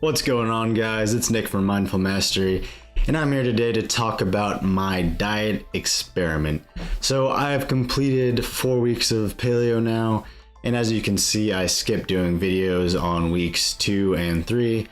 What's going on, guys? It's Nick from Mindful Mastery, and I'm here today to talk about my diet experiment. So I have completed 4 weeks of paleo now, and as you can see, I skipped doing videos on weeks 2 and 3,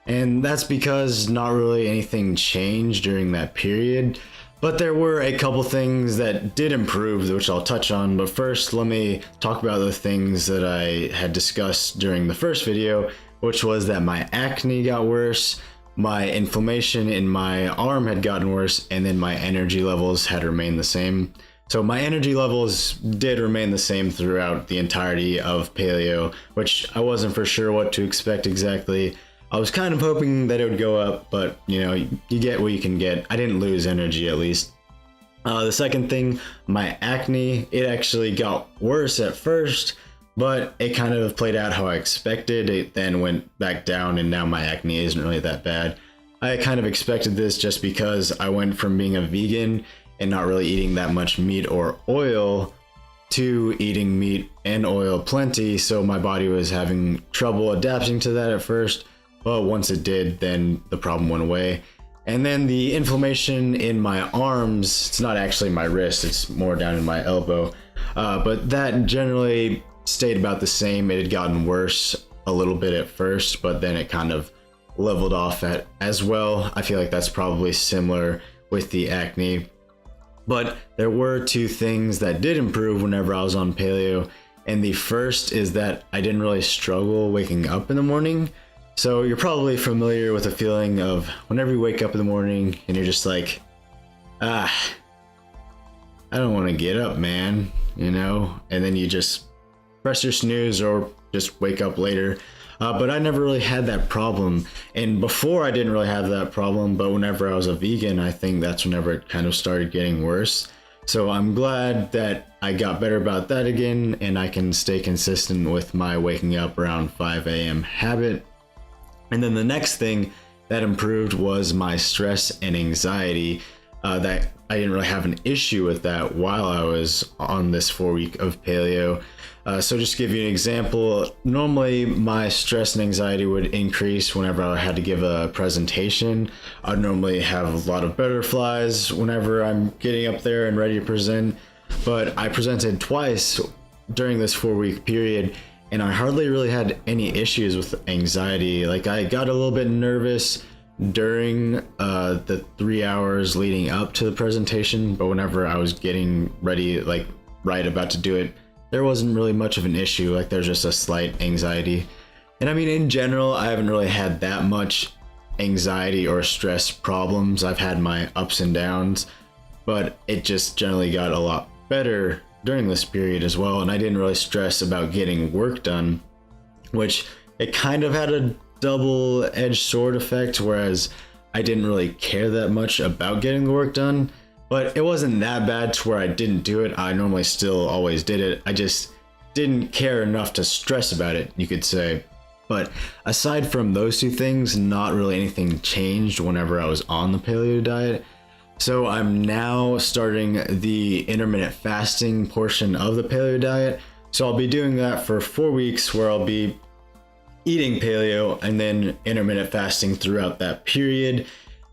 and that's because not really anything changed during that period. But there were a couple things that did improve, which I'll touch on. But first, let me talk about the things that I had discussed during the first video, which was that my acne got worse, my inflammation in my arm had gotten worse, and then my energy levels had remained the same. So my energy levels did remain the same throughout the entirety of paleo, which I wasn't for sure what to expect exactly. I was kind of hoping that it would go up, but you know, you get what you can get. I didn't lose energy, at least. The second thing, my acne, it actually got worse at first, but it kind of played out how I expected. It then went back down, and now my acne isn't really that bad. I kind of expected this just because I went from being a vegan and not really eating that much meat or oil to eating meat and oil plenty, so my body was having trouble adapting to that at first. But once it did, then the problem went away. And then the inflammation in my arms, it's not actually my wrist, it's more down in my elbow. But that generally stayed about the same. It had gotten worse a little bit at first, but then it kind of leveled off at as well. I feel like that's probably similar with the acne. But there were two things that did improve whenever I was on paleo. And the first is that I didn't really struggle waking up in the morning. So you're probably familiar with the feeling of whenever you wake up in the morning and you're just like, I don't want to get up, man, you know, and then you just press your snooze or just wake up later. But I never really had that problem. And before I didn't really have that problem, but whenever I was a vegan, I think that's whenever it kind of started getting worse. So I'm glad that I got better about that again, and I can stay consistent with my waking up around 5 a.m. habit. And then the next thing that improved was my stress and anxiety. That I didn't really have an issue with that while I was on this 4 week of paleo. So just to give you an example, normally my stress and anxiety would increase whenever I had to give a presentation. I'd normally have a lot of butterflies whenever I'm getting up there and ready to present. But I presented twice during this 4 week period, and I hardly really had any issues with anxiety. Like, I got a little bit nervous during the 3 hours leading up to the presentation, but whenever I was getting ready, like right about to do it, there wasn't really much of an issue. Like, there's just a slight anxiety. And I mean, in general, I haven't really had that much anxiety or stress problems. I've had my ups and downs, but it just generally got a lot better during this period as well. And I didn't really stress about getting work done, which it kind of had a double-edged sword effect, whereas I didn't really care that much about getting the work done. But it wasn't that bad to where I didn't do it. I normally still always did it. I just didn't care enough to stress about it, you could say. But aside from those two things, not really anything changed whenever I was on the paleo diet. So I'm now starting the intermittent fasting portion of the paleo diet. So I'll be doing that for 4 weeks, where I'll be eating paleo and then intermittent fasting throughout that period.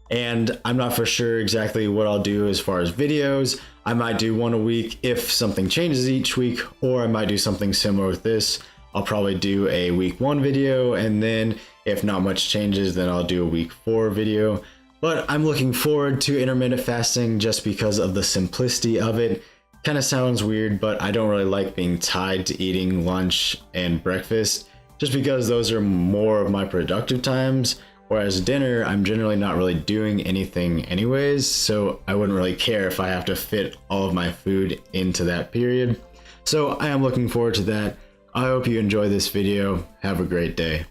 And I'm not for sure exactly what I'll do as far as videos. I might do one a week if something changes each week, or I might do something similar with this. I'll probably do a week 1 video, and then if not much changes, then I'll do a week 4 video. But I'm looking forward to intermittent fasting just because of the simplicity of it. Kind of sounds weird, but I don't really like being tied to eating lunch and breakfast, just because those are more of my productive times. Whereas dinner, I'm generally not really doing anything anyways, so I wouldn't really care if I have to fit all of my food into that period. So I am looking forward to that. I hope you enjoy this video. Have a great day.